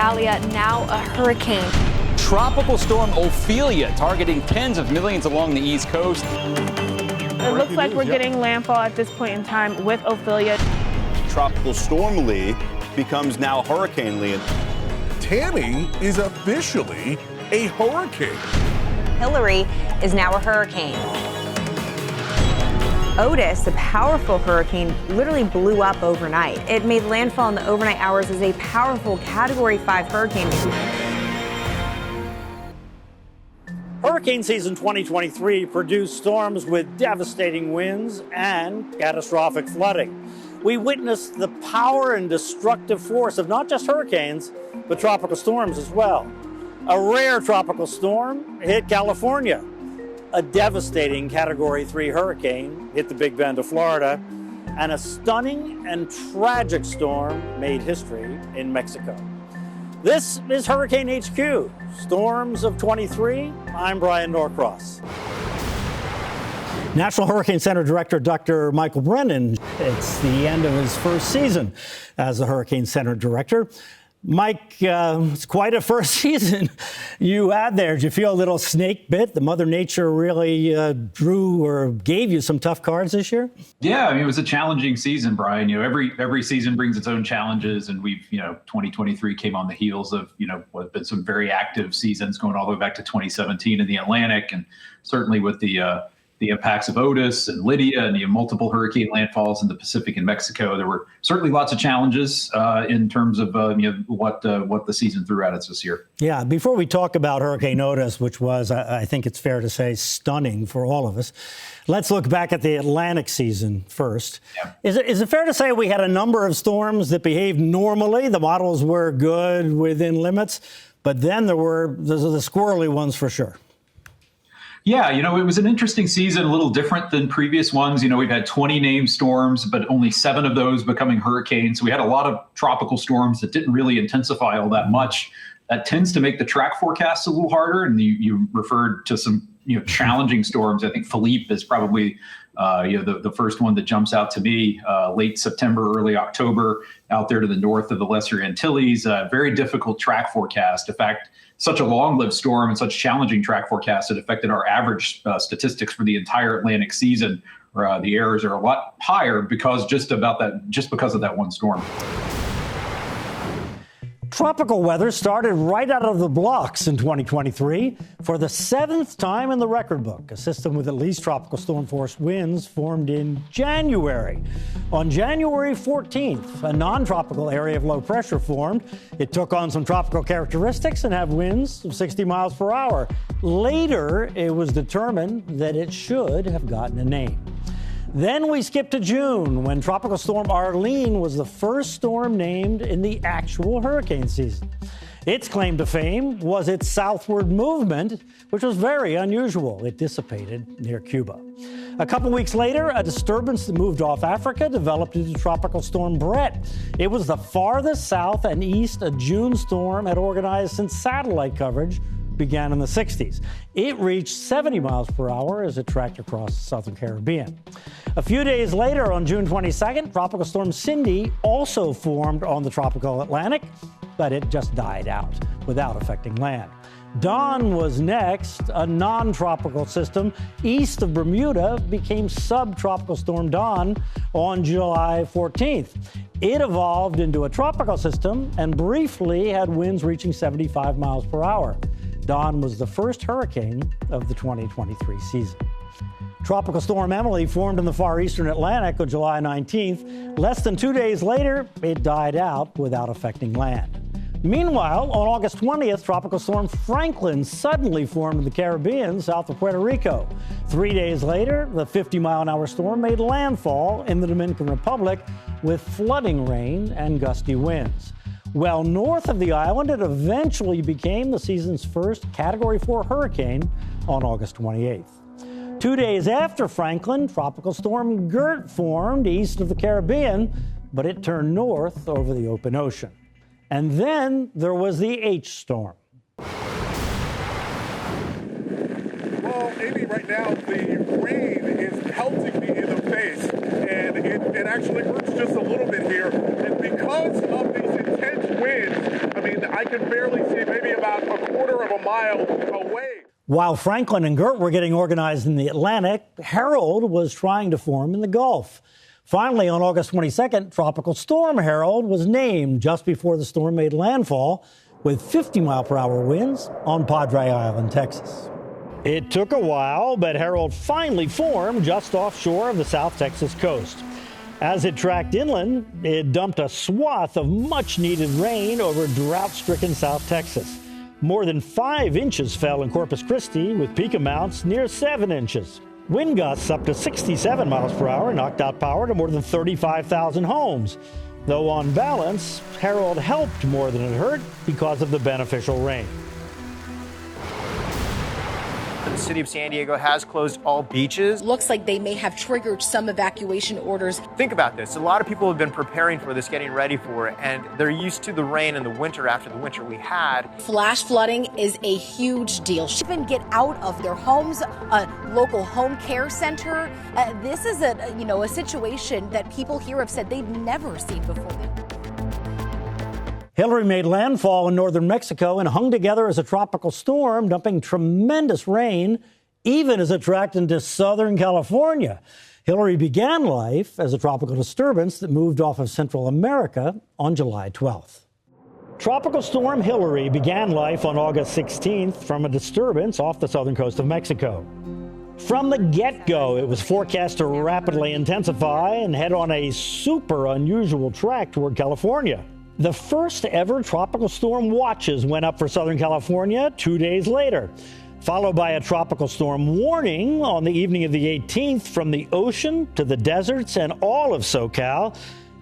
Idalia, now a hurricane. Tropical storm Ophelia targeting tens of millions along the East Coast. It looks like we're getting landfall at this point in time with Ophelia. Tropical storm Lee becomes now Hurricane Lee. Tammy is officially a hurricane. Hillary is now a hurricane. Otis, a powerful hurricane, literally blew up overnight. It made landfall in the overnight hours as a powerful Category 5 hurricane. Hurricane season 2023 produced storms with devastating winds and catastrophic flooding. We witnessed the power and destructive force of not just hurricanes, but tropical storms as well. A rare tropical storm hit California. A devastating Category 3 hurricane hit the Big Bend of Florida. And a stunning and tragic storm made history in Mexico. This is Hurricane HQ, Storms of 23. I'm Bryan Norcross. National Hurricane Center Director Dr. Michael Brennan. It's the end of his first season as the Hurricane Center Director. Mike, it's quite a first season you had there. Did you feel a little snake bit? The Mother Nature really drew or gave you some tough cards this year? Yeah, I mean, it was a challenging season, Brian. You know, every season brings its own challenges, and 2023 came on the heels of, what have been some very active seasons going all the way back to 2017 in the Atlantic, and certainly with the impacts of Otis and Lydia and the multiple hurricane landfalls in the Pacific and Mexico. There were certainly lots of challenges in terms of what the season threw at us this year. Yeah, before we talk about Hurricane Otis, which was, I think it's fair to say, stunning for all of us, let's look back at the Atlantic season first. Yeah. Is it fair to say we had a number of storms that behaved normally? The models were good within limits, but then there were the squirrely ones for sure. Yeah, it was an interesting season, a little different than previous ones. We've had 20 named storms, but only 7 of those becoming hurricanes. So we had a lot of tropical storms that didn't really intensify all that much. That tends to make the track forecasts a little harder. And you referred to some challenging storms. I think Philippe is probably the first one that jumps out to me. Late September, early October, out there to the north of the Lesser Antilles. Very difficult track forecast. In fact, such a long-lived storm and such challenging track forecasts, it affected our average statistics for the entire Atlantic season. The errors are a lot higher because because of that one storm. Tropical weather started right out of the blocks in 2023 for the 7th time in the record book. A system with at least tropical storm force winds formed in January. On January 14th, a non-tropical area of low pressure formed. It took on some tropical characteristics and had winds of 60 miles per hour. Later, it was determined that it should have gotten a name. Then we skip to June, when Tropical Storm Arlene was the first storm named in the actual hurricane season. Its claim to fame was its southward movement, which was very unusual. It dissipated near Cuba. A couple weeks later, a disturbance that moved off Africa developed into Tropical Storm Brett. It was the farthest south and east a June storm had organized since satellite coverage began in the 60s. It reached 70 miles per hour as it tracked across the southern Caribbean. A few days later, on June 22nd, Tropical Storm Cindy also formed on the tropical Atlantic, but it just died out without affecting land. Don was next. A non-tropical system east of Bermuda became subtropical storm Don on July 14th. It evolved into a tropical system and briefly had winds reaching 75 miles per hour. Don was the first hurricane of the 2023 season. Tropical Storm Emily formed in the far eastern Atlantic on July 19th. Less than 2 days later, it died out without affecting land. Meanwhile, on August 20th, Tropical Storm Franklin suddenly formed in the Caribbean south of Puerto Rico. 3 days later, the 50-mile-an-hour storm made landfall in the Dominican Republic with flooding rain and gusty winds. Well north of the island, it eventually became the season's first Category 4 hurricane on August 28th. 2 days after Franklin, Tropical Storm Gert formed east of the Caribbean, but it turned north over the open ocean. And then there was the H storm. Well, Amy, right now the rain is pelting me in the face, and it actually hurts just a little bit here. And because of these intense winds, I mean, I can barely see, maybe about a quarter of a mile away. While Franklin and Gert were getting organized in the Atlantic, Harold was trying to form in the Gulf. Finally, on August 22nd, Tropical Storm Harold was named just before the storm made landfall with 50-mile-per-hour winds on Padre Island, Texas. It took a while, but Harold finally formed just offshore of the South Texas coast. As it tracked inland, it dumped a swath of much-needed rain over drought-stricken South Texas. More than 5 inches fell in Corpus Christi, with peak amounts near 7 inches. Wind gusts up to 67 miles per hour knocked out power to more than 35,000 homes. Though on balance, Harold helped more than it hurt because of the beneficial rain. The city of San Diego has closed all beaches. Looks like they may have triggered some evacuation orders. Think about this. A lot of people have been preparing for this, getting ready for it, and they're used to the rain and the winter after the winter we had. Flash flooding is a huge deal. Even get out of their homes, a local home care center. This is a situation that people here have said they've never seen before. Hillary made landfall in northern Mexico and hung together as a tropical storm, dumping tremendous rain, even as it tracked into Southern California. Hillary began life as a tropical disturbance that moved off of Central America on July 12th. Tropical Storm Hillary began life on August 16th from a disturbance off the southern coast of Mexico. From the get-go, it was forecast to rapidly intensify and head on a super unusual track toward California. The first ever tropical storm watches went up for Southern California 2 days later, followed by a tropical storm warning on the evening of the 18th from the ocean to the deserts and all of SoCal,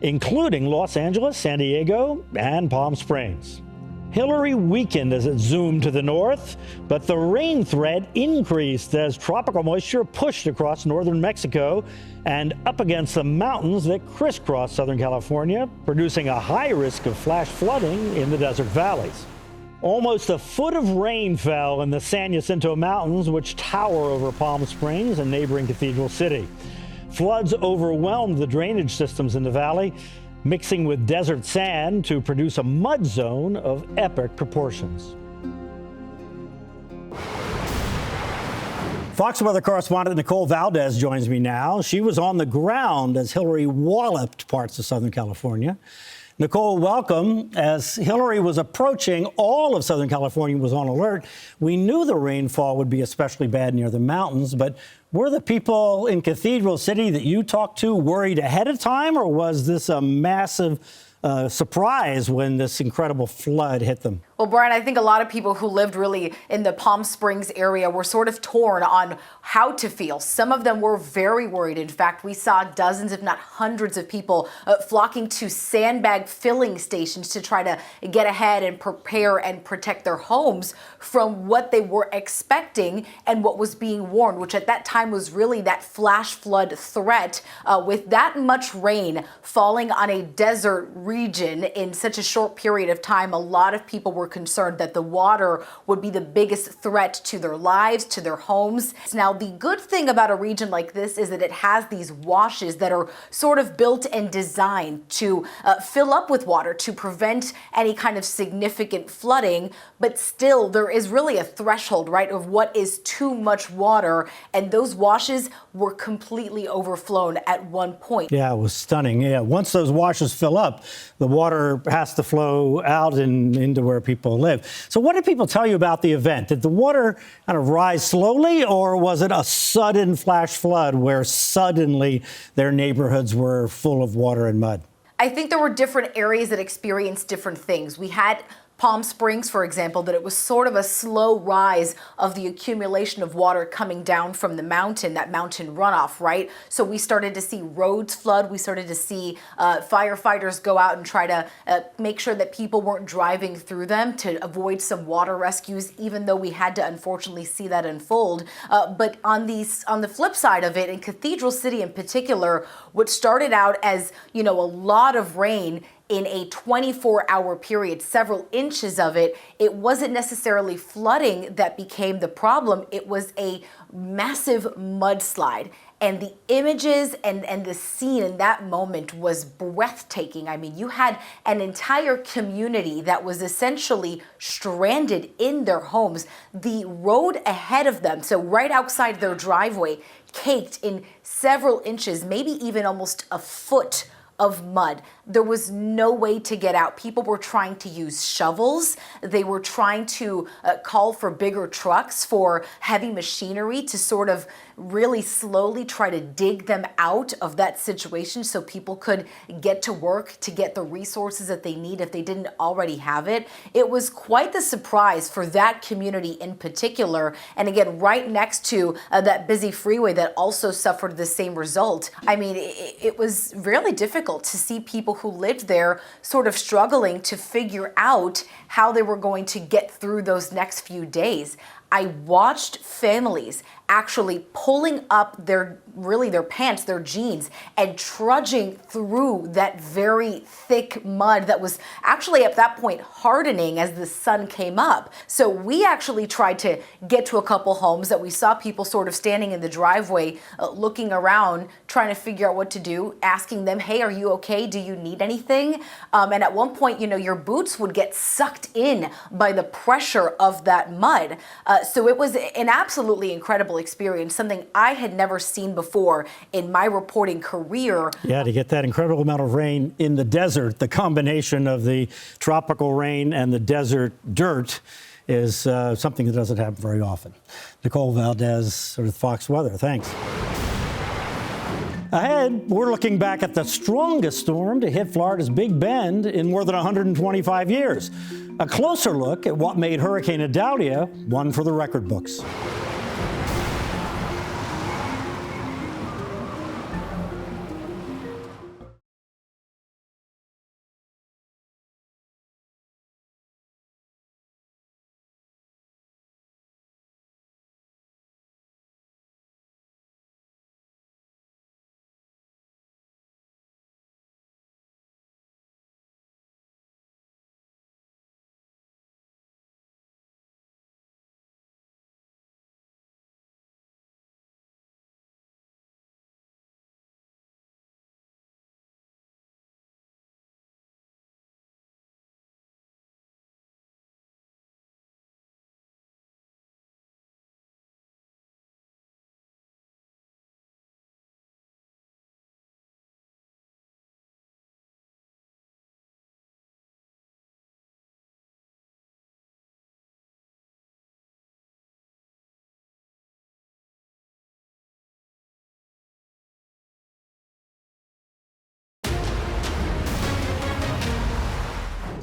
including Los Angeles, San Diego, and Palm Springs. Hillary weakened as it zoomed to the north, but the rain threat increased as tropical moisture pushed across northern Mexico and up against the mountains that crisscross Southern California, producing a high risk of flash flooding in the desert valleys. Almost a foot of rain fell in the San Jacinto Mountains, which tower over Palm Springs and neighboring Cathedral City. Floods overwhelmed the drainage systems in the valley, mixing with desert sand to produce a mud zone of epic proportions. Fox weather correspondent Nicole Valdez joins me now. She was on the ground as Hillary walloped parts of Southern California. Nicole, welcome. As Hillary was approaching, all of Southern California was on alert. We knew the rainfall would be especially bad near the mountains, but were the people in Cathedral City that you talked to worried ahead of time, or was this a massive surprise when this incredible flood hit them? Well, Brian, I think a lot of people who lived really in the Palm Springs area were sort of torn on how to feel. Some of them were very worried. In fact, we saw dozens, if not hundreds of people flocking to sandbag filling stations to try to get ahead and prepare and protect their homes from what they were expecting and what was being warned, which at that time was really that flash flood threat. With that much rain falling on a desert region in such a short period of time, a lot of people were concerned that the water would be the biggest threat to their lives, to their homes. Now, the good thing about a region like this is that it has these washes that are sort of built and designed to fill up with water to prevent any kind of significant flooding. But still, there is really a threshold, right, of what is too much water. And those washes were completely overflown at one point. Yeah, it was stunning. Yeah, once those washes fill up, the water has to flow out and into where people live. So what did people tell you about the event? Did the water kind of rise slowly, or was it a sudden flash flood where suddenly their neighborhoods were full of water and mud? I think there were different areas that experienced different things. We had Palm Springs, for example, that it was sort of a slow rise of the accumulation of water coming down from the mountain, that mountain runoff, right? So we started to see roads flood. We started to see firefighters go out and try to make sure that people weren't driving through them to avoid some water rescues, even though we had to unfortunately see that unfold. But on the flip side of it, in Cathedral City in particular, what started out as, a lot of rain in a 24-hour period, several inches of it, it wasn't necessarily flooding that became the problem. It was a massive mudslide. And the images and the scene in that moment was breathtaking. I mean, you had an entire community that was essentially stranded in their homes. The road ahead of them, so right outside their driveway, caked in several inches, maybe even almost a foot of mud. There was no way to get out. People were trying to use shovels. They were trying to call for bigger trucks, for heavy machinery to sort of really slowly try to dig them out of that situation so people could get to work, to get the resources that they need if they didn't already have it. It was quite the surprise for that community in particular. And again, right next to that busy freeway that also suffered the same result. I mean, it was really difficult to see people who lived there sort of struggling to figure out how they were going to get through those next few days. I watched families actually pulling up their pants, their jeans, and trudging through that very thick mud that was actually at that point hardening as the sun came up. So we actually tried to get to a couple homes that we saw people sort of standing in the driveway, looking around, trying to figure out what to do, asking them, hey, are you okay? Do you need anything? And at one point, your boots would get sucked in by the pressure of that mud. So it was an absolutely incredible experience, something I had never seen before in my reporting career. Yeah, to get that incredible amount of rain in the desert, the combination of the tropical rain and the desert dirt is something that doesn't happen very often. Nicole Valdez with Fox Weather. Thanks. Ahead, we're looking back at the strongest storm to hit Florida's Big Bend in more than 125 years. A closer look at what made Hurricane Idalia one for the record books.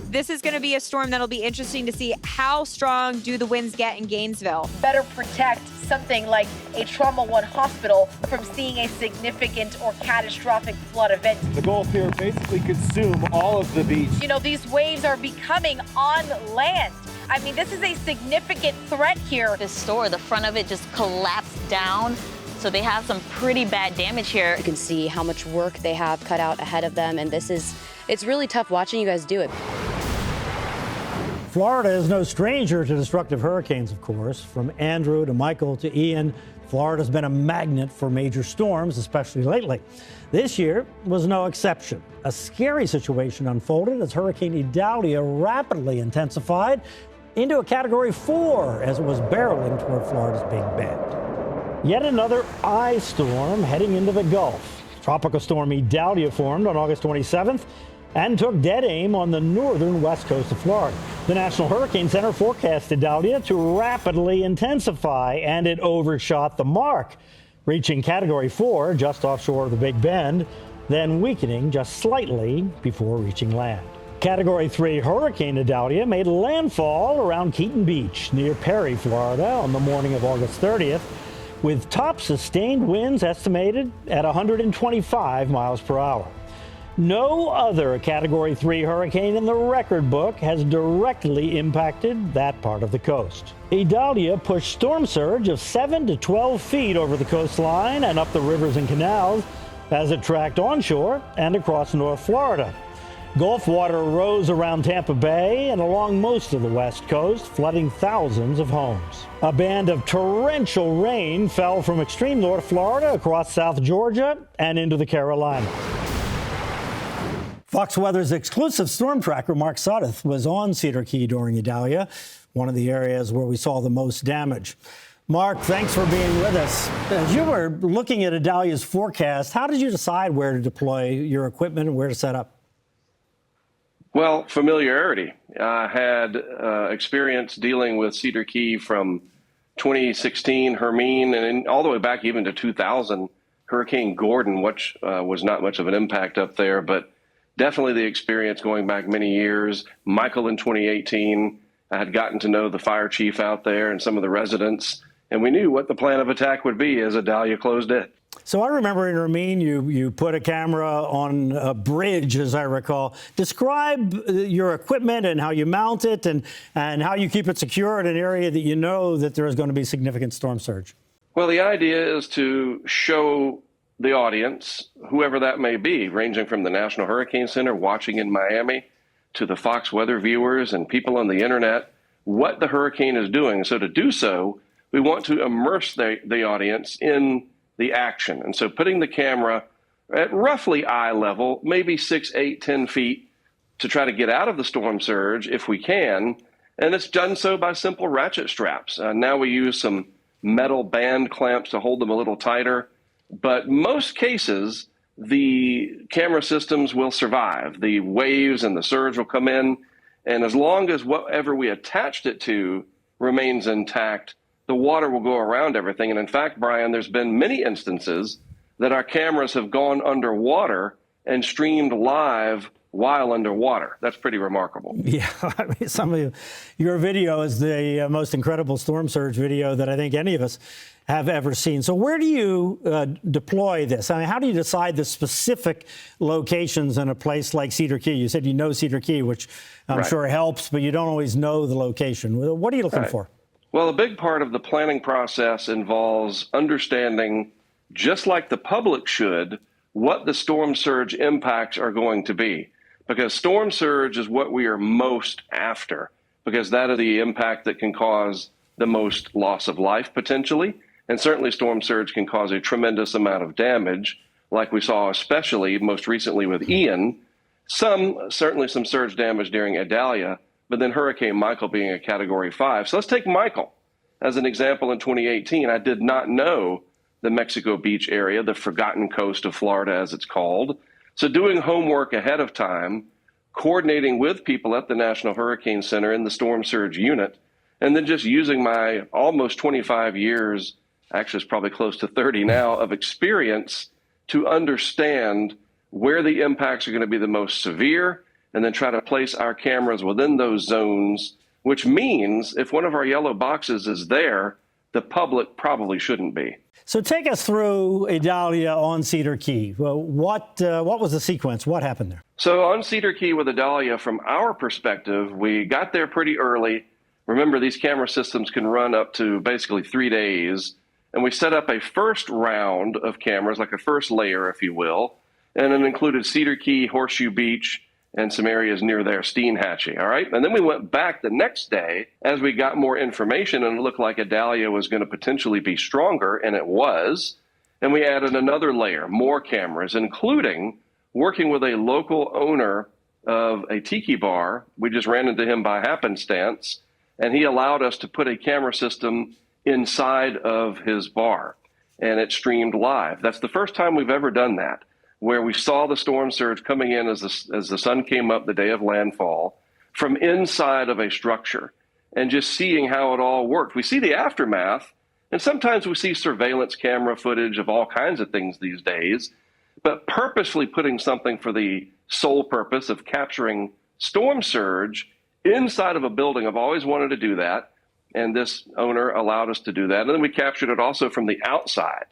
This is going to be a storm that'll be interesting to see how strong do the winds get in Gainesville. Better protect something like a Trauma 1 hospital from seeing a significant or catastrophic flood event. The Gulf here basically consume all of the beach. These waves are becoming on land. I mean, this is a significant threat here. This store, the front of it just collapsed down. So they have some pretty bad damage here. You can see how much work they have cut out ahead of them. And it's really tough watching you guys do it. Florida is no stranger to destructive hurricanes, of course. From Andrew to Michael to Ian, Florida's been a magnet for major storms, especially lately. This year was no exception. A scary situation unfolded as Hurricane Idalia rapidly intensified into a Category 4 as it was barreling toward Florida's Big Bend. Yet another eye storm heading into the Gulf. Tropical storm Idalia formed on August 27th and took dead aim on the northern west coast of Florida. The National Hurricane Center forecast Idalia to rapidly intensify, and it overshot the mark, reaching Category 4 just offshore of the Big Bend, then weakening just slightly before reaching land. Category 3 Hurricane Idalia made landfall around Keaton Beach near Perry, Florida on the morning of August 30th, with top sustained winds estimated at 125 miles per hour. No other Category 3 hurricane in the record book has directly impacted that part of the coast. Idalia pushed storm surge of 7 to 12 feet over the coastline and up the rivers and canals as it tracked onshore and across North Florida. Gulf water rose around Tampa Bay and along most of the West Coast, flooding thousands of homes. A band of torrential rain fell from extreme North Florida across South Georgia and into the Carolinas. Fox Weather's exclusive storm tracker, Mark Sudduth, was on Cedar Key during Idalia, one of the areas where we saw the most damage. Mark, thanks for being with us. As you were looking at Idalia's forecast, how did you decide where to deploy your equipment and where to set up? Well, familiarity. I had experience dealing with Cedar Key from 2016 Hermine and all the way back even to 2000 Hurricane Gordon, which was not much of an impact up there, but definitely the experience going back many years. Michael in 2018, I had gotten to know the fire chief out there and some of the residents, and we knew what the plan of attack would be as Idalia closed in. So I remember in Hermine, you put a camera on a bridge, as I recall. Describe your equipment and how you mount it and how you keep it secure in an area that you know that there is going to be significant storm surge. Well, the idea is to show the audience, whoever that may be, ranging from the National Hurricane Center watching in Miami to the Fox Weather viewers and people on the internet, what the hurricane is doing. So to do so, we want to immerse the audience in the action. And so putting the camera at roughly eye level, maybe 6, 8, 10 feet to try to get out of the storm surge if we can. And it's done so by simple ratchet straps. Now we use some metal band clamps to hold them a little tighter. But most cases, the camera systems will survive. The waves and the surge will come in. And as long as whatever we attached it to remains intact, the water will go around everything. And in fact, Brian, there's been many instances that our cameras have gone underwater and streamed live while underwater. That's pretty remarkable. Yeah, I mean, some of your video is the most incredible storm surge video that I think any of us have ever seen. So where do you deploy this? I mean, how do you decide the specific locations in a place like Cedar Key? You said you know Cedar Key, which I'm sure helps, but you don't always know the location. What are you looking for? Well, a big part of the planning process involves understanding, just like the public should, what the storm surge impacts are going to be. Because storm surge is what we are most after, because that is the impact that can cause the most loss of life potentially. And certainly storm surge can cause a tremendous amount of damage, like we saw especially most recently with Ian. Certainly some surge damage during Idalia, but then Hurricane Michael being a Category 5. So let's take Michael as an example. In 2018, I did not know the Mexico Beach area, the forgotten coast of Florida as it's called. So doing homework ahead of time, coordinating with people at the National Hurricane Center in the Storm Surge Unit, and then just using my almost 25 years, actually it's probably close to 30 now, of experience to understand where the impacts are going to be the most severe, and then try to place our cameras within those zones, which means if one of our yellow boxes is there, the public probably shouldn't be. So take us through Idalia on Cedar Key. Well, what was the sequence? What happened there? So on Cedar Key with Idalia, from our perspective, we got there pretty early. Remember, these camera systems can run up to basically 3 days. And we set up a first round of cameras, like a first layer, if you will. And it included Cedar Key, Horseshoe Beach, and some areas near there, Steenhatchee, all right? And then we went back the next day as we got more information, and it looked like Idalia was going to potentially be stronger, and it was. And we added another layer, more cameras, including working with a local owner of a tiki bar. We just ran into him by happenstance, and he allowed us to put a camera system inside of his bar, and it streamed live. That's the first time we've ever done that, where we saw the storm surge coming in as the sun came up the day of landfall from inside of a structure, and just seeing how it all worked. We see the aftermath, and sometimes we see surveillance camera footage of all kinds of things these days, but purposely putting something for the sole purpose of capturing storm surge inside of a building. I've always wanted to do that, and this owner allowed us to do that. And then we captured it also from the outside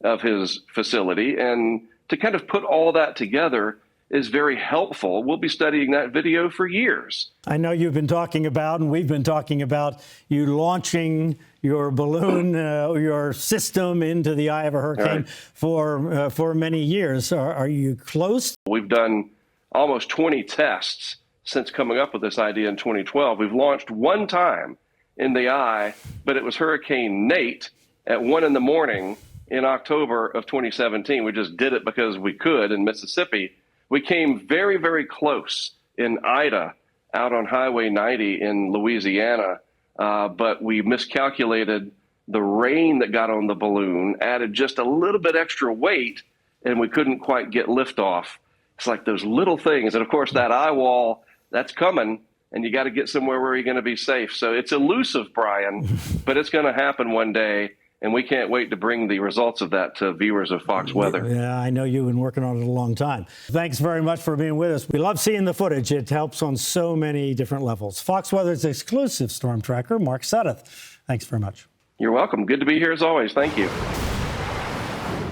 of his facility, and to kind of put all that together is very helpful. We'll be studying that video for years. I know you've been talking about, and we've been talking about, you launching your balloon, your system into the eye of a hurricane for many years. Are you close? We've done almost 20 tests since coming up with this idea in 2012. We've launched one time in the eye, but it was Hurricane Nate at 1 a.m. in October of 2017. We just did it because we could in Mississippi. We came very, very close in Ida out on Highway 90 in Louisiana, but we miscalculated the rain that got on the balloon, added just a little bit extra weight, and we couldn't quite get liftoff. It's like those little things. And of course, that eye wall, that's coming, and you got to get somewhere where you're going to be safe. So it's elusive, Brian, but it's going to happen one day. And we can't wait to bring the results of that to viewers of Fox Weather. Yeah, I know you've been working on it a long time. Thanks very much for being with us. We love seeing the footage. It helps on so many different levels. Fox Weather's exclusive storm tracker, Mark Sudduth. Thanks very much. You're welcome. Good to be here as always. Thank you.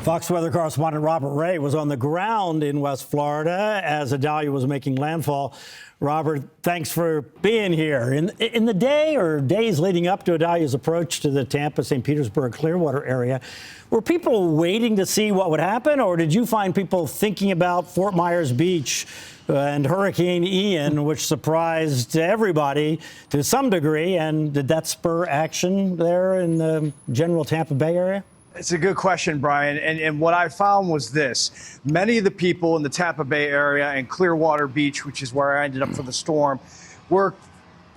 Fox Weather correspondent Robert Ray was on the ground in West Florida as Idalia was making landfall. Robert, thanks for being here. In the day or days leading up to Idalia's approach to the Tampa, St. Petersburg, Clearwater area, were people waiting to see what would happen, or did you find people thinking about Fort Myers Beach and Hurricane Ian, which surprised everybody to some degree? And did that spur action there in the general Tampa Bay area? It's a good question, Brian. And what I found was this. Many of the people in the Tampa Bay area and Clearwater Beach, which is where I ended up for the storm, were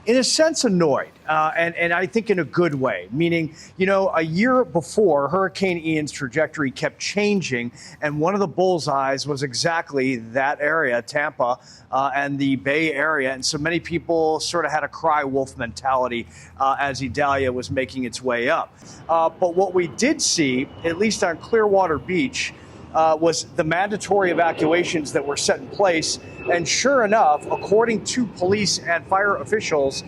in a sense annoyed, and I think in a good way, meaning, you know, a year before, Hurricane Ian's trajectory kept changing, and one of the bullseyes was exactly that area, Tampa, and the Bay Area, and so many people sort of had a cry wolf mentality as Idalia was making its way up. But what we did see, at least on Clearwater Beach, was the mandatory evacuations that were set in place. And sure enough, according to police and fire officials,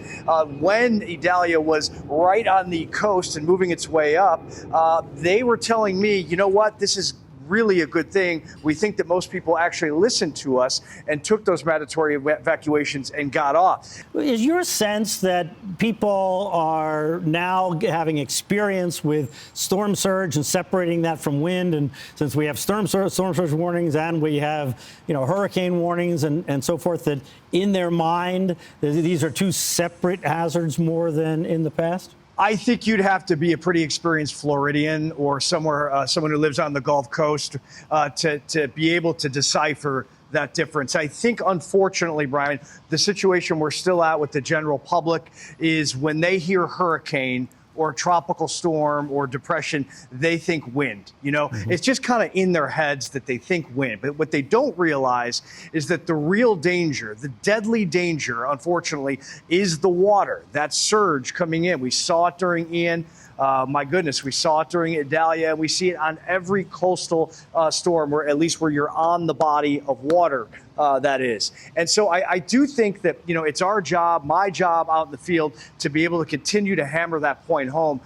when Idalia was right on the coast and moving its way up, they were telling me, you know what, this is really a good thing. We think that most people actually listened to us and took those mandatory evacuations and got off. Is your sense that people are now having experience with storm surge and separating that from wind? And since we have storm surge warnings and we have, you know, hurricane warnings and so forth, that in their mind, these are two separate hazards more than in the past? I think you'd have to be a pretty experienced Floridian or someone who lives on the Gulf Coast to be able to decipher that difference. I think, unfortunately, Brian, the situation we're still at with the general public is when they hear hurricane or tropical storm or depression, they think wind. You know, it's just kind of in their heads that they think wind. But what they don't realize is that the real danger, the deadly danger, unfortunately, is the water, that surge coming in. We saw it during Ian. My goodness, we saw it during Idalia. We see it on every coastal storm, where at least where you're on the body of water, that is. And so I do think that, you know, it's our job, my job out in the field, to be able to continue to hammer that point home,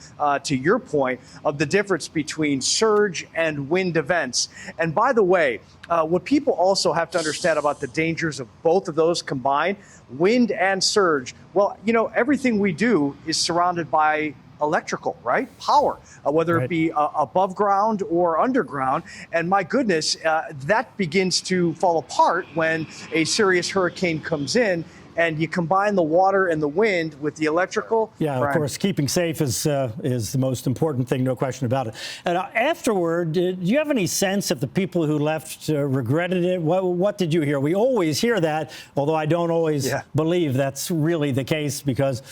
to your point of the difference between surge and wind events. And by the way, what people also have to understand about the dangers of both of those combined, wind and surge, well, you know, everything we do is surrounded by electrical, right? Power, whether it be above ground or underground. And my goodness, that begins to fall apart when a serious hurricane comes in and you combine the water and the wind with the electrical. Yeah, of course, keeping safe is the most important thing, no question about it. And afterward, do you have any sense if the people who left regretted it? What did you hear? We always hear that, although I don't always believe that's really the case, because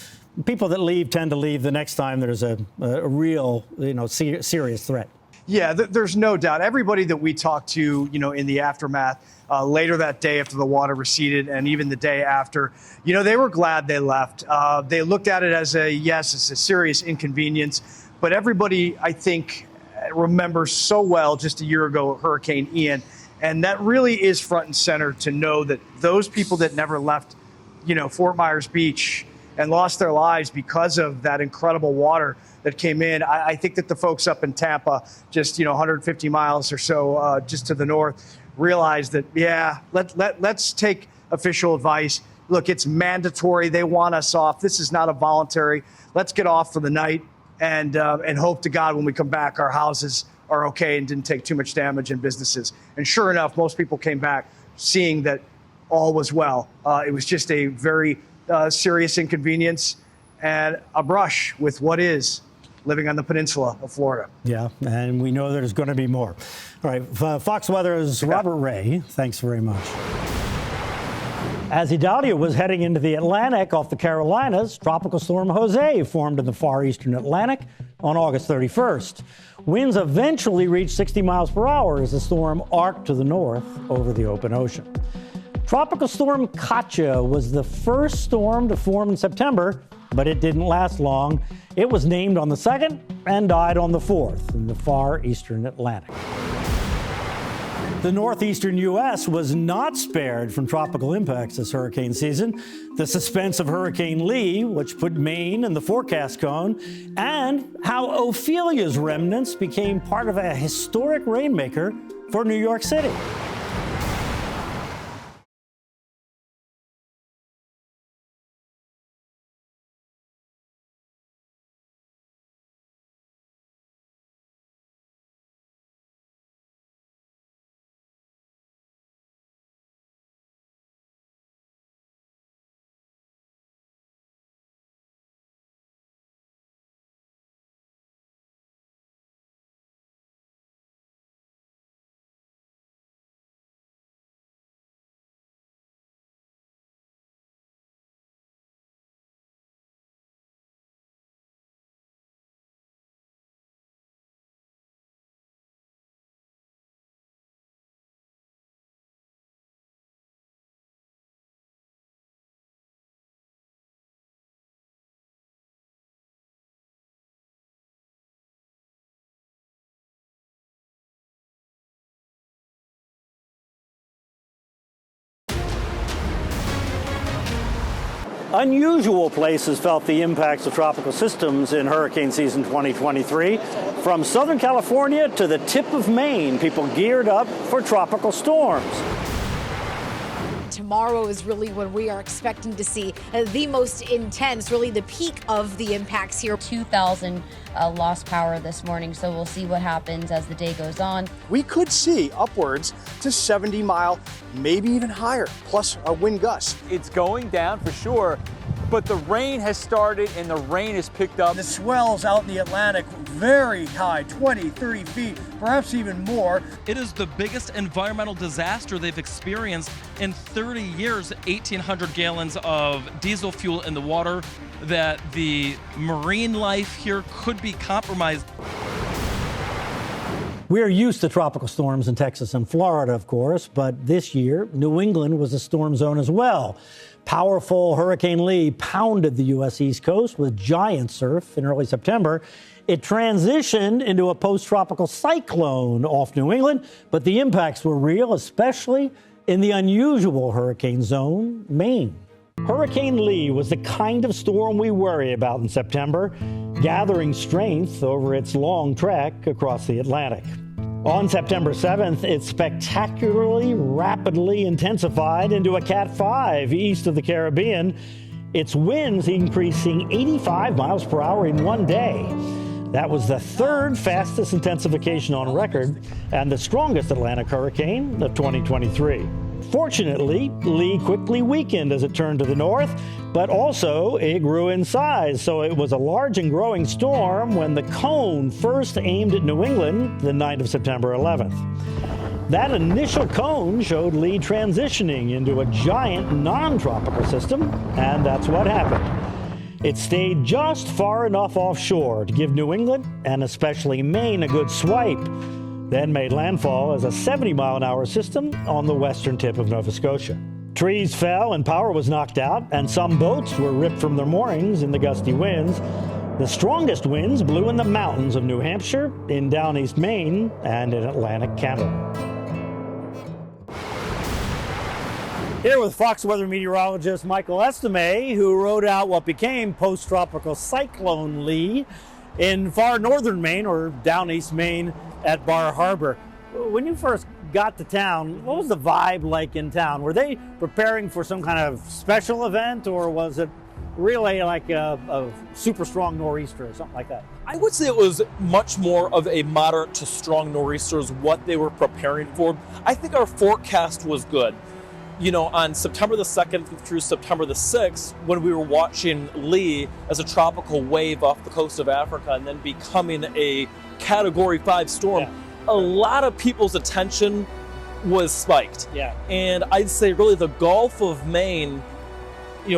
people that leave tend to leave the next time there's a real, you know, serious threat. Yeah, there's no doubt. Everybody that we talked to, you know, in the aftermath, later that day after the water receded, and even the day after, you know, they were glad they left. They looked at it as yes, it's a serious inconvenience, but everybody, I think, remembers so well just a year ago, Hurricane Ian, and that really is front and center to know that those people that never left, you know, Fort Myers Beach and lost their lives because of that incredible water that came in. I think that the folks up in Tampa, just, you know, 150 miles or so just to the north, realized that, yeah, let's take official advice. Look, it's mandatory. They want us off. This is not a voluntary. Let's get off for the night and hope to God when we come back, our houses are okay and didn't take too much damage in businesses. And sure enough, most people came back seeing that all was well. It was just a very serious inconvenience and a brush with what is living on the peninsula of Florida. Yeah, and we know there's going to be more. All right, Fox Weather's Robert Ray, thanks very much. As Idalia was heading into the Atlantic off the Carolinas, Tropical Storm Jose formed in the far eastern Atlantic on August 31st. Winds eventually reached 60 miles per hour as the storm arced to the north over the open ocean. Tropical Storm Katya was the first storm to form in September, but it didn't last long. It was named on the 2nd and died on the 4th in the far eastern Atlantic. The northeastern U.S. was not spared from tropical impacts this hurricane season. The suspense of Hurricane Lee, which put Maine in the forecast cone, and how Ophelia's remnants became part of a historic rainmaker for New York City. Unusual places felt the impacts of tropical systems in hurricane season 2023. From Southern California to the tip of Maine, people geared up for tropical storms. Tomorrow is really when we are expecting to see the most intense, really the peak of the impacts here. 2,000 lost power this morning, so we'll see what happens as the day goes on. We could see upwards to 70 mile, maybe even higher, plus a wind gust. It's going down for sure, but the rain has started and the rain has picked up. The swells out in the Atlantic very high, 20, 30 feet, perhaps even more. It is the biggest environmental disaster they've experienced in 30 years. 1,800 gallons of diesel fuel in the water, that the marine life here could be compromised. We're used to tropical storms in Texas and Florida, of course, but this year, New England was a storm zone as well. Powerful Hurricane Lee pounded the U.S. East Coast with giant surf in early September. It transitioned into a post-tropical cyclone off New England, but the impacts were real, especially in the unusual hurricane zone, Maine. Hurricane Lee was the kind of storm we worry about in September, gathering strength over its long trek across the Atlantic. On September 7th, it spectacularly, rapidly intensified into a Cat 5 east of the Caribbean, its winds increasing 85 miles per hour in one day. That was the third fastest intensification on record and the strongest Atlantic hurricane of 2023. Fortunately, Lee quickly weakened as it turned to the north, but also it grew in size, so it was a large and growing storm when the cone first aimed at New England the night of September 11th. That initial cone showed Lee transitioning into a giant non-tropical system, and that's what happened. It stayed just far enough offshore to give New England, and especially Maine, a good swipe, then made landfall as a 70-mile-an-hour system on the western tip of Nova Scotia. Trees fell and power was knocked out, and some boats were ripped from their moorings in the gusty winds. The strongest winds blew in the mountains of New Hampshire, in down east Maine, and in Atlantic Canada. Here with Fox Weather meteorologist Michael Estime, who rode out what became post-tropical cyclone Lee in far northern Maine, or down east Maine, at Bar Harbor. When you first got to town, what was the vibe like in town? Were they preparing for some kind of special event, or was it really like a super strong nor'easter or something like that? I would say it was much more of a moderate to strong nor'easter is what they were preparing for. I think our forecast was good. on September the 2nd through September the 6th, when we were watching Lee as a tropical wave off the coast of Africa and then becoming a Category 5 storm, a lot of people's attention was spiked. Yeah. And I'd say really the Gulf of Maine,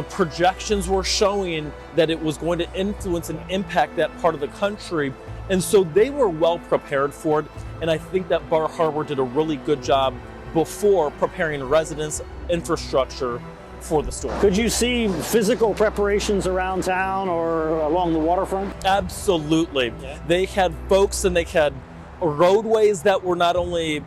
projections were showing that it was going to influence and impact that part of the country. And so they were well prepared for it. And I think that Bar Harbor did a really good job before preparing residents, infrastructure for the storm. Could you see physical preparations around town or along the waterfront? Absolutely. Yeah. They had folks and they had roadways that were not only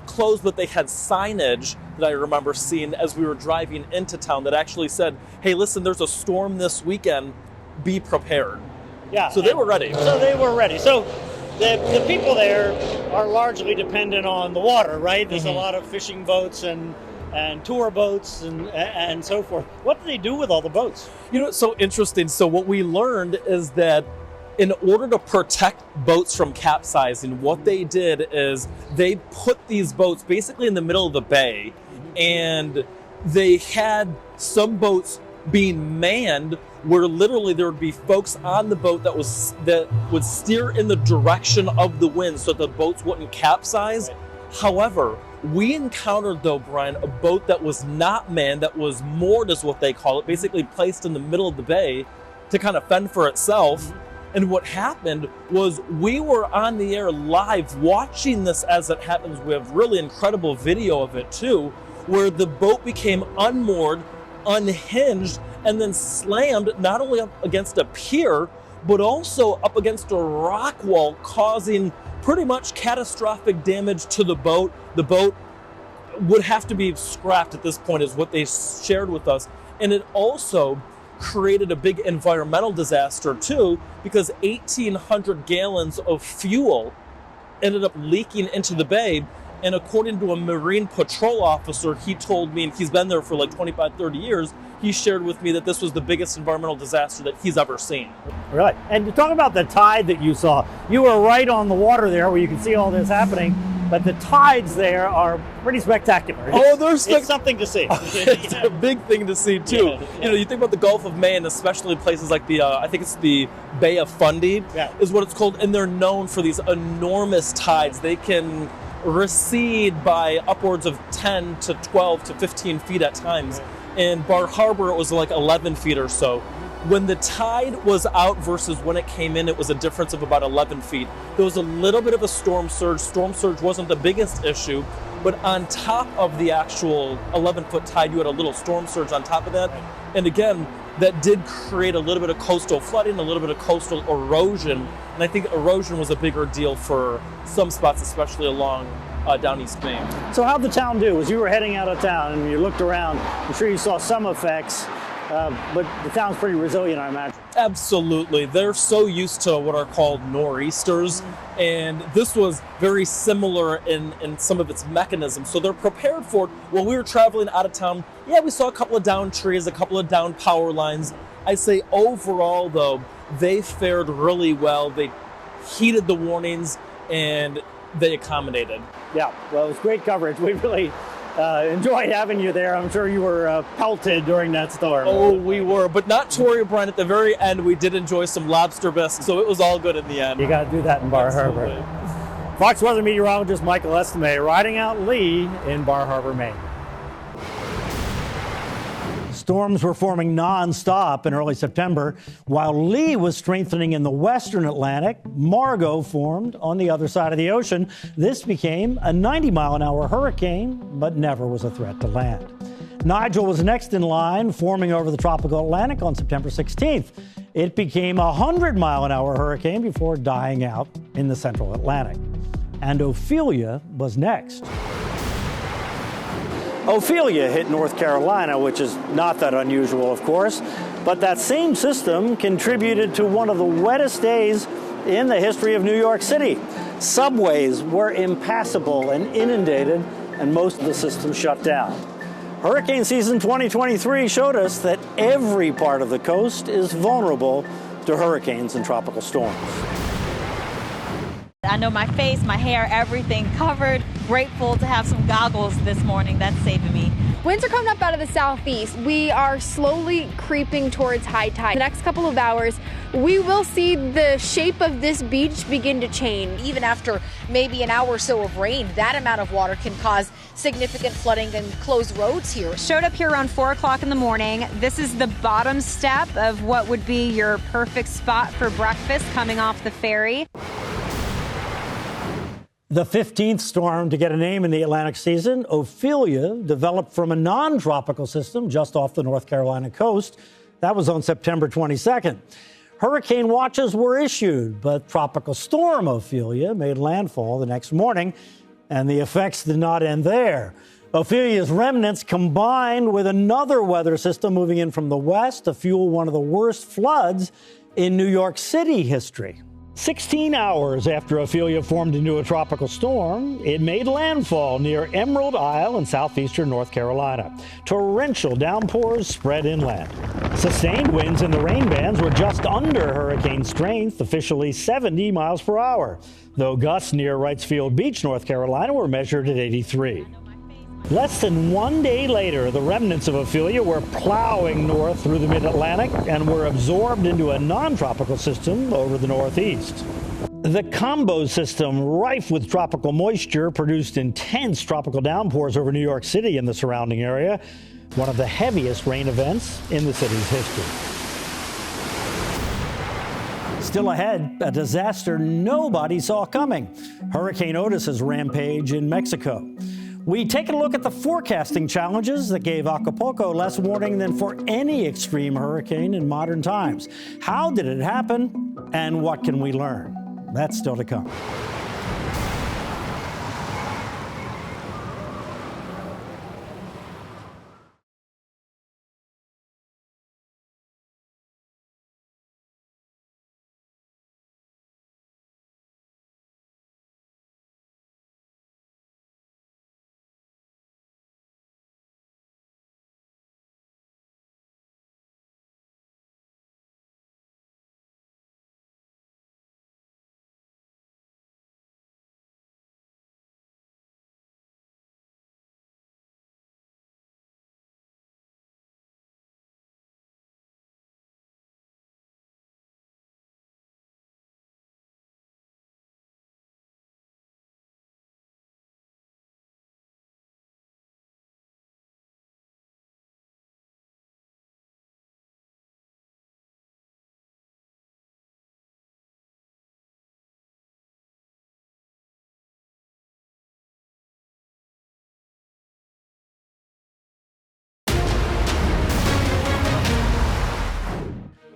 closed, but they had signage that I remember seeing as we were driving into town that actually said, hey, listen, there's a storm this weekend, be prepared. Yeah. So they were ready. So they were ready. So the people there are largely dependent on the water, right? There's a lot of fishing boats and tour boats and so forth. What do they do with all the boats? It's so interesting. So what we learned is that in order to protect boats from capsizing, what they did is they put these boats basically in the middle of the bay, and they had some boats being manned where literally there would be folks on the boat that would steer in the direction of the wind so the boats wouldn't capsize. Right. However, we encountered, though, Brian, a boat that was not manned, that was moored, is what they call it, basically placed in the middle of the bay to kind of fend for itself. And what happened was we were on the air live watching this as it happens. We have really incredible video of it too, where the boat became unmoored, unhinged, and then slammed not only up against a pier, but also up against a rock wall, causing pretty much catastrophic damage to the boat. The boat would have to be scrapped at this point, is what they shared with us. And it also created a big environmental disaster too, because 1,800 gallons of fuel ended up leaking into the bay. And according to a Marine patrol officer, he told me, and he's been there for like 25, 30 years, he shared with me that this was the biggest environmental disaster that he's ever seen. Right. And to talk about the tide that you saw, you were right on the water there where you can see all this happening, but the tides there are pretty spectacular. It's something to see. It's a big thing to see too. Yeah. You think about the Gulf of Maine, especially places like I think it's the Bay of Fundy, is what it's called, and they're known for these enormous tides. They can recede by upwards of 10 to 12 to 15 feet at times. In Bar Harbor, it was like 11 feet or so. When the tide was out versus when it came in, it was a difference of about 11 feet. There was a little bit of a storm surge. Storm surge wasn't the biggest issue, but on top of the actual 11-foot tide, you had a little storm surge on top of that. And again, that did create a little bit of coastal flooding, a little bit of coastal erosion. And I think erosion was a bigger deal for some spots, especially along down East Maine. So how'd the town do? As you were heading out of town and you looked around, I'm sure you saw some effects, but the town's pretty resilient, I imagine. Absolutely. They're so used to what are called nor'easters, and this was very similar in some of its mechanisms. So they're prepared for it. While we were traveling out of town, we saw a couple of downed trees, a couple of downed power lines. I say overall, though, they fared really well. They heeded the warnings and they accommodated. Yeah, well, it was great coverage. We really enjoyed having you there. I'm sure you were pelted during that storm. Oh, we were, but not to worry, Brian. At the very end, we did enjoy some lobster bisque, so it was all good in the end. You got to do that in Bar Harbor. Fox Weather meteorologist Michael Estime riding out Lee in Bar Harbor, Maine. Storms were forming nonstop in early September. While Lee was strengthening in the western Atlantic, Margot formed on the other side of the ocean. This became a 90-mile-an-hour hurricane, but never was a threat to land. Nigel was next in line, forming over the tropical Atlantic on September 16th. It became a 100-mile-an-hour hurricane before dying out in the central Atlantic. And Ophelia was next. Ophelia hit North Carolina, which is not that unusual, of course, but that same system contributed to one of the wettest days in the history of New York City. Subways were impassable and inundated, and most of the system shut down. Hurricane season 2023 showed us that every part of the coast is vulnerable to hurricanes and tropical storms. I know my face, my hair, everything covered. grateful to have some goggles this morning. That's saving me. Winds are coming up out of the southeast. We are slowly creeping towards high tide. The next couple of hours, we will see the shape of this beach begin to change. Even after maybe an hour or so of rain, that amount of water can cause significant flooding and close roads here. Showed up here around 4 o'clock in the morning. This is the bottom step of what would be your perfect spot for breakfast coming off the ferry. The 15th storm to get a name in the Atlantic season, Ophelia, developed from a non-tropical system just off the North Carolina coast. That was on September 22nd. Hurricane watches were issued, but Tropical Storm Ophelia made landfall the next morning, and the effects did not end there. Ophelia's remnants combined with another weather system moving in from the west to fuel one of the worst floods in New York City history. 16 hours after Ophelia formed into a tropical storm, it made landfall near Emerald Isle in southeastern North Carolina. Torrential downpours spread inland. Sustained winds in the rain bands were just under hurricane strength, officially 70 miles per hour, though gusts near Wrightsfield Beach, North Carolina, were measured at 83. Less than 1 day later, the remnants of Ophelia were plowing north through the mid-Atlantic and were absorbed into a non-tropical system over the northeast. The combo system, rife with tropical moisture, produced intense tropical downpours over New York City and the surrounding area, one of the heaviest rain events in the city's history. Still ahead, a disaster nobody saw coming: Hurricane Otis's rampage in Mexico. We take a look at the forecasting challenges that gave Acapulco less warning than for any extreme hurricane in modern times. How did it happen, and what can we learn? That's still to come.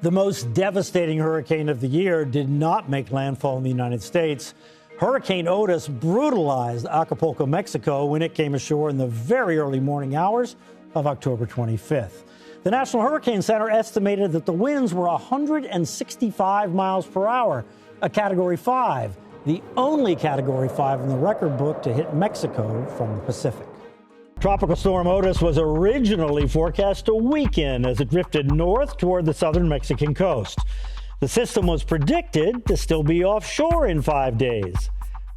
The most devastating hurricane of the year did not make landfall in the United States. Hurricane Otis brutalized Acapulco, Mexico, when it came ashore in the very early morning hours of October 25th. The National Hurricane Center estimated that the winds were 165 miles per hour, a Category 5, the only Category 5 in the record book to hit Mexico from the Pacific. Tropical Storm Otis was originally forecast to weaken as it drifted north toward the southern Mexican coast. The system was predicted to still be offshore in 5 days,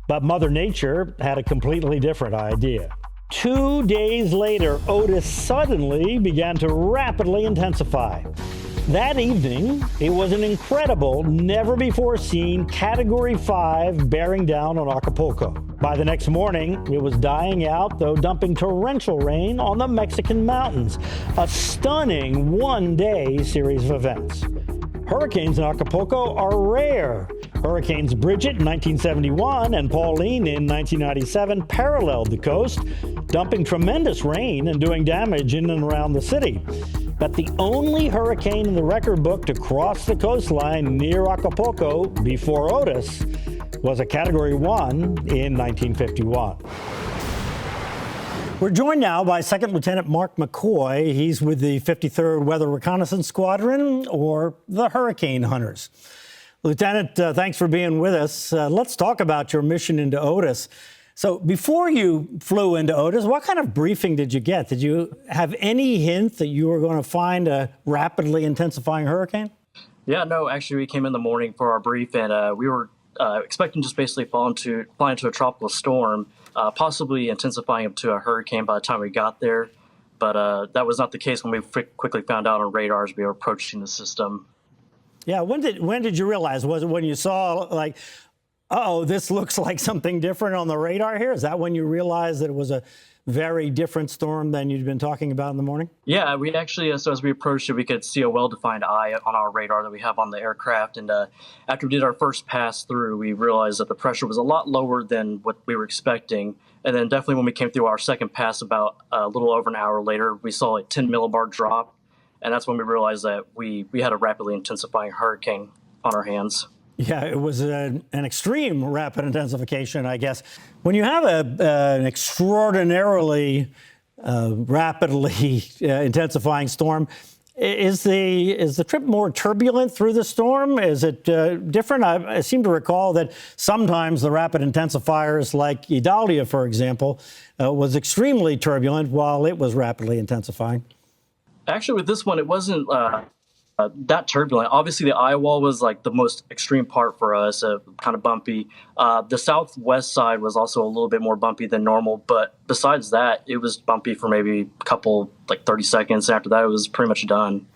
but Mother Nature had a completely different idea. 2 days later, Otis suddenly began to rapidly intensify. That evening, it was an incredible, never-before-seen Category 5 bearing down on Acapulco. By the next morning, it was dying out, though dumping torrential rain on the Mexican mountains. A stunning one-day series of events. Hurricanes in Acapulco are rare. Hurricanes Bridget in 1971 and Pauline in 1997 paralleled the coast, dumping tremendous rain and doing damage in and around the city. But the only hurricane in the record book to cross the coastline near Acapulco before Otis was a Category 1 in 1951. We're joined now by Second Lieutenant Mark McCoy. He's with the 53rd Weather Reconnaissance Squadron, or the Hurricane Hunters. Lieutenant, thanks for being with us. Let's talk about your mission into Otis. So before you flew into Otis, what kind of briefing did you get? Did you have any hint that you were going to find a rapidly intensifying hurricane? Yeah, no, actually we came in the morning for our brief, and we were expecting just basically fly into a tropical storm. possibly intensifying into a hurricane by the time we got there. But that was not the case when we quickly found out on radars we were approaching the system. Yeah, when did you realize? Was it when you saw, like, uh-oh, this looks like something different on the radar here? Is that when you realized that it was a very different storm than you'd been talking about in the morning? Yeah, we actually, so as we approached it, we could see a well-defined eye on our radar that we have on the aircraft. And after we did our first pass through, we realized that the pressure was a lot lower than what we were expecting. And then definitely when we came through our second pass about a little over an hour later, we saw a 10 millibar drop. And that's when we realized that we had a rapidly intensifying hurricane on our hands. Yeah, it was an extreme rapid intensification, I guess. When you have an extraordinarily rapidly intensifying storm, is the trip more turbulent through the storm? Is it different? I seem to recall that sometimes the rapid intensifiers, like Idalia, for example, was extremely turbulent while it was rapidly intensifying. Actually, with this one, it wasn't that turbulent. Obviously, the eye wall was like the most extreme part for us, kind of bumpy. The southwest side was also a little bit more bumpy than normal. But besides that, it was bumpy for maybe a couple, like 30 seconds. After that, it was pretty much done.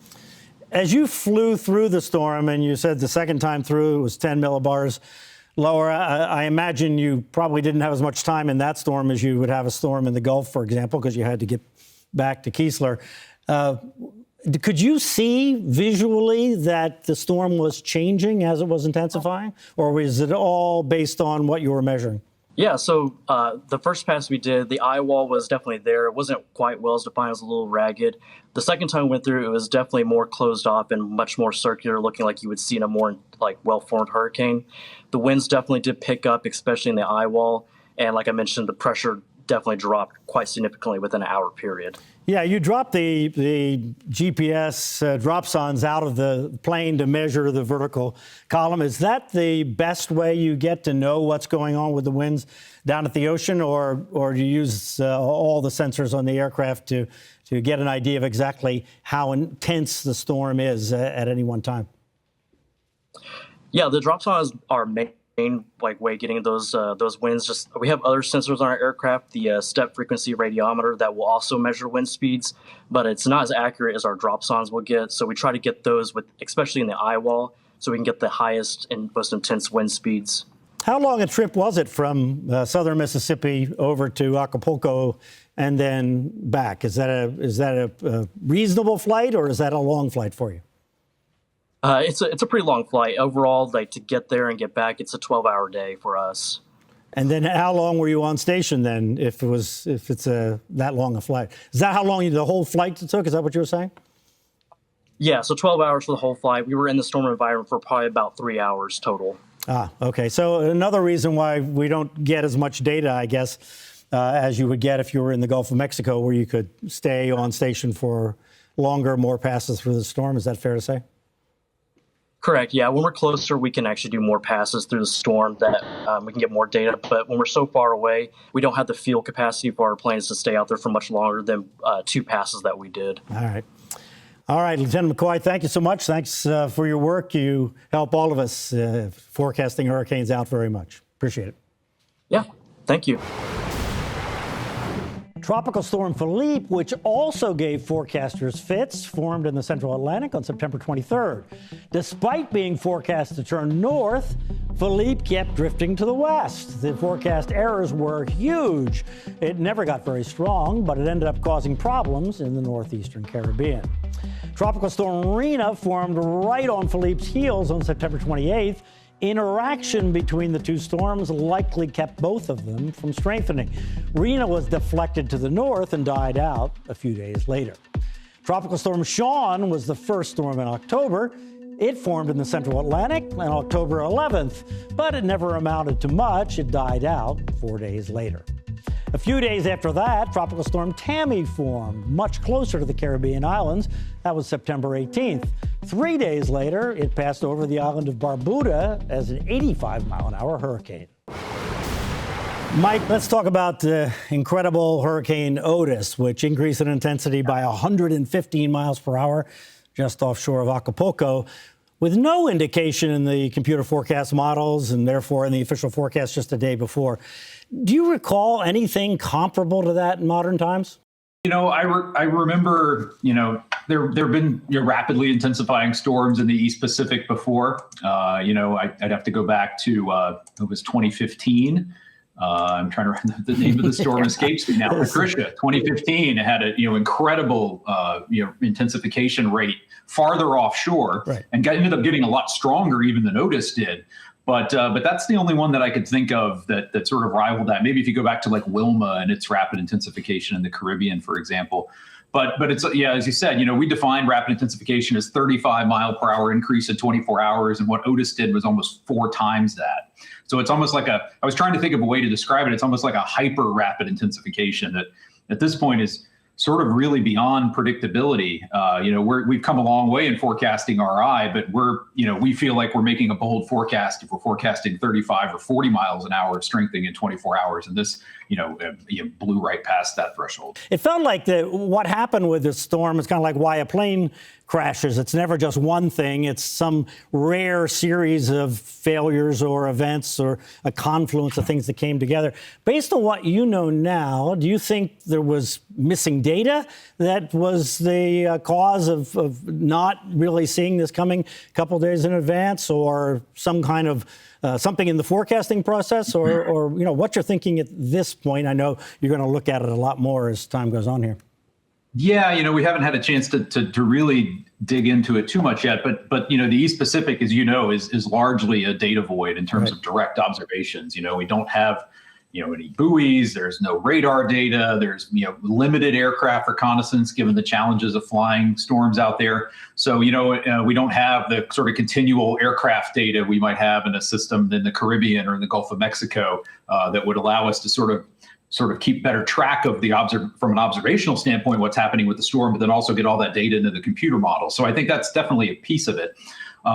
As you flew through the storm, and you said the second time through it was 10 millibars lower, I imagine you probably didn't have as much time in that storm as you would have a storm in the Gulf, for example, because you had to get back to Keesler. Could you see visually that the storm was changing as it was intensifying, or was it all based on what you were measuring? Yeah, so the first pass we did, the eye wall was definitely there. It wasn't quite well as defined. It was a little ragged. The second time we went through, it was definitely more closed off and much more circular, looking like you would see in a more like well-formed hurricane. The winds definitely did pick up, especially in the eye wall. And like I mentioned, the pressure definitely dropped quite significantly within an hour period. Yeah, you dropped the GPS dropsondes out of the plane to measure the vertical column. Is that the best way you get to know what's going on with the winds down at the ocean, or do you use all the sensors on the aircraft to get an idea of exactly how intense the storm is at any one time? Yeah, the dropsondes are main way getting those winds. Just we have other sensors on our aircraft, the step frequency radiometer that will also measure wind speeds, but it's not as accurate as our dropsondes will get. So we try to get those with, especially in the eye wall, so we can get the highest and most intense wind speeds. How long a trip was it from southern Mississippi over to Acapulco and then back? Is that a reasonable flight, or is that a long flight for you? It's a pretty long flight overall. Like to get there and get back, it's a 12-hour day for us. And then how long were you on station then? If it's that long a flight, is that how long the whole flight took? Is that what you were saying? Yeah, so 12 hours for the whole flight. We were in the storm environment for probably about 3 hours total. Ah, okay. So another reason why we don't get as much data, I guess, as you would get if you were in the Gulf of Mexico, where you could stay on station for longer, more passes through the storm. Is that fair to say? Correct. Yeah. When we're closer, we can actually do more passes through the storm that we can get more data. But when we're so far away, we don't have the fuel capacity for our planes to stay out there for much longer than 2 passes that we did. All right, Lieutenant McCoy, thank you so much. Thanks for your work. You help all of us forecasting hurricanes out very much. Appreciate it. Yeah. Thank you. Tropical Storm Philippe, which also gave forecasters fits, formed in the central Atlantic on September 23rd. Despite being forecast to turn north, Philippe kept drifting to the west. The forecast errors were huge. It never got very strong, but it ended up causing problems in the northeastern Caribbean. Tropical Storm Rena formed right on Philippe's heels on September 28th. Interaction between the two storms likely kept both of them from strengthening. Rena was deflected to the north and died out a few days later. Tropical Storm Sean was the first storm in October. It formed in the central Atlantic on October 11th, but it never amounted to much. It died out 4 days later. A few days after that, Tropical Storm Tammy formed, much closer to the Caribbean islands. That was September 18th. 3 days later, it passed over the island of Barbuda as an 85-mile-an-hour hurricane. Mike, let's talk about the incredible Hurricane Otis, which increased in intensity by 115 miles per hour just offshore of Acapulco. with no indication in the computer forecast models and therefore in the official forecast just a day before. Do you recall anything comparable to that in modern times? I remember, there have been rapidly intensifying storms in the East Pacific before. I'd have to go back to, it was 2015. I'm trying to remember the name of the storm escapes me now. Patricia, 2015 had a incredible intensification rate farther offshore, right, and ended up getting a lot stronger even than Otis did. But that's the only one that I could think of that sort of rivaled that. Maybe if you go back to like Wilma and its rapid intensification in the Caribbean, for example. But it's, as you said, we defined rapid intensification as 35 mile per hour increase in 24 hours. And what Otis did was almost 4 times that. So it's almost like I was trying to think of a way to describe it. It's almost like a hyper rapid intensification that at this point is sort of really beyond predictability. We've come a long way in forecasting RI, but we feel like we're making a bold forecast if we're forecasting 35 or 40 miles an hour of strengthening in 24 hours. And this, blew right past that threshold. It felt like what happened with this storm is kind of like why a plane crashes. It's never just one thing. It's some rare series of failures or events or a confluence of things that came together. Based on what you know now, do you think there was missing data that was the cause of not really seeing this coming a couple days in advance, or some kind of something in the forecasting process, or what you're thinking at this point? I know you're going to look at it a lot more as time goes on here. Yeah, we haven't had a chance to really dig into it too much yet, but the East Pacific, as you know, is largely a data void in terms of direct observations. We don't have any buoys. There's no radar data. There's limited aircraft reconnaissance given the challenges of flying storms out there. So we don't have the sort of continual aircraft data we might have in a system in the Caribbean or in the Gulf of Mexico that would allow us to sort of keep better track of from an observational standpoint what's happening with the storm, but then also get all that data into the computer model. So I think that's definitely a piece of it.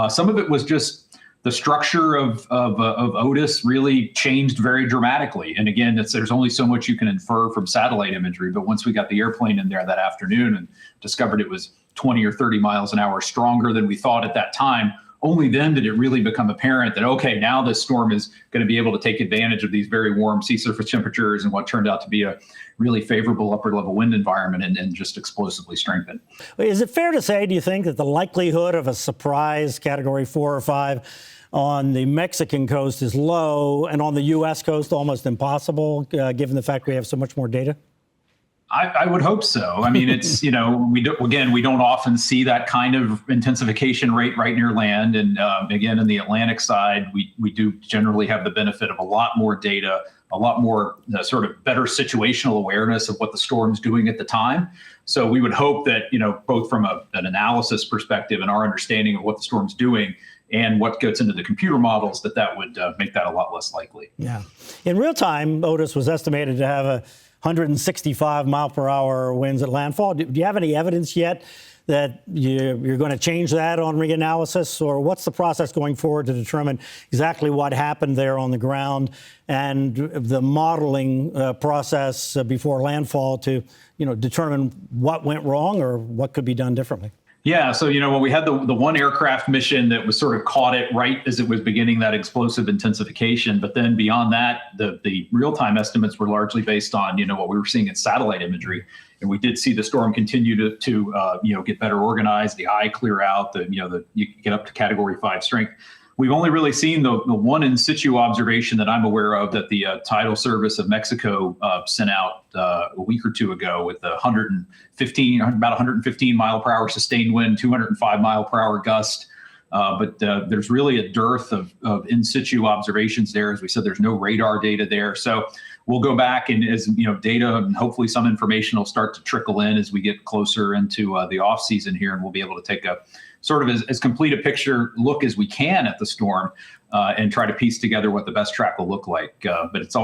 Some of it was just the structure of Otis really changed very dramatically. And again, there's only so much you can infer from satellite imagery. But once we got the airplane in there that afternoon and discovered it was 20 or 30 miles an hour stronger than we thought at that time, only then did it really become apparent that, okay, now this storm is going to be able to take advantage of these very warm sea surface temperatures and what turned out to be a really favorable upper level wind environment and just explosively strengthen. Is it fair to say, do you think, that the likelihood of a surprise category 4 or 5 on the Mexican coast is low and on the U.S. coast almost impossible, given the fact we have so much more data? I would hope so. I mean, it's, we don't often see that kind of intensification rate right near land. And again, in the Atlantic side, we do generally have the benefit of a lot more data, a lot more sort of better situational awareness of what the storm's doing at the time. So we would hope that, both from an analysis perspective and our understanding of what the storm's doing and what gets into the computer models, that would make that a lot less likely. Yeah. In real time, Otis was estimated to have 165 mile per hour winds at landfall. Do you have any evidence yet that you're going to change that on reanalysis, or what's the process going forward to determine exactly what happened there on the ground and the modeling process before landfall to, determine what went wrong or what could be done differently? Yeah, so when we had the one aircraft mission that was sort of caught it right as it was beginning that explosive intensification, but then beyond that, the real-time estimates were largely based on what we were seeing in satellite imagery, and we did see the storm continue to get better organized, the eye clear out, you get up to Category 5 strength. We've only really seen the one in situ observation that I'm aware of that the Tidal Service of Mexico sent out a week or two ago with about 115 mile per hour sustained wind, 205 mile per hour gust. But there's really a dearth of in situ observations there. As we said, there's no radar data there. So we'll go back and as data and hopefully some information will start to trickle in as we get closer into the off season here, and we'll be able to take a sort of as complete a picture look as we can at the storm and try to piece together what the best track will look like. But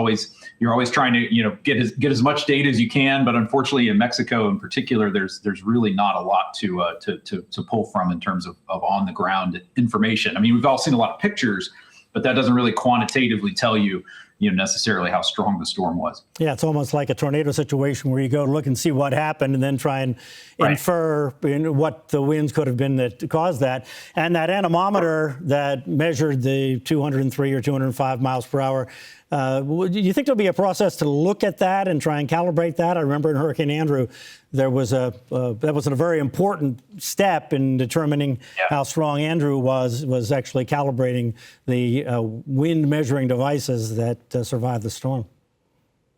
you're always trying to get as much data as you can. But unfortunately, in Mexico in particular, there's really not a lot to pull from in terms of on the ground information. I mean, we've all seen a lot of pictures, but that doesn't really quantitatively tell you necessarily how strong the storm was. Yeah, it's almost like a tornado situation where you go look and see what happened and then try and infer what the winds could have been that caused that. And that anemometer that measured the 203 or 205 miles per hour, do you think there'll be a process to look at that and try and calibrate that? I remember in Hurricane Andrew, there was that was a very important step in determining how strong Andrew was actually calibrating the wind measuring devices that survived the storm.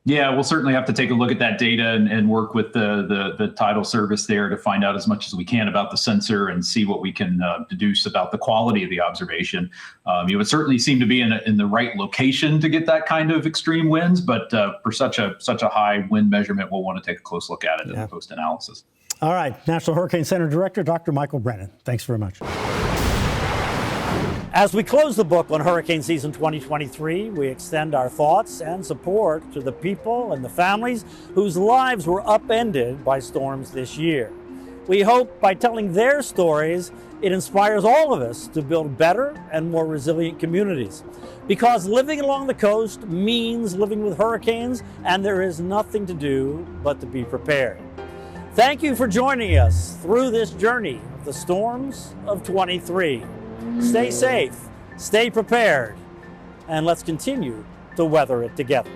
Yeah, we'll certainly have to take a look at that data and work with the tidal service there to find out as much as we can about the sensor and see what we can deduce about the quality of the observation. You would certainly seem to be in the right location to get that kind of extreme winds, but for such a high wind measurement, we'll want to take a close look at it in the post-analysis. All right, National Hurricane Center Director Dr. Michael Brennan, thanks very much. As we close the book on hurricane season 2023, we extend our thoughts and support to the people and the families whose lives were upended by storms this year. We hope by telling their stories, it inspires all of us to build better and more resilient communities. Because living along the coast means living with hurricanes, and there is nothing to do but to be prepared. Thank you for joining us through this journey of the storms of 23. Stay safe, stay prepared, and let's continue to weather it together.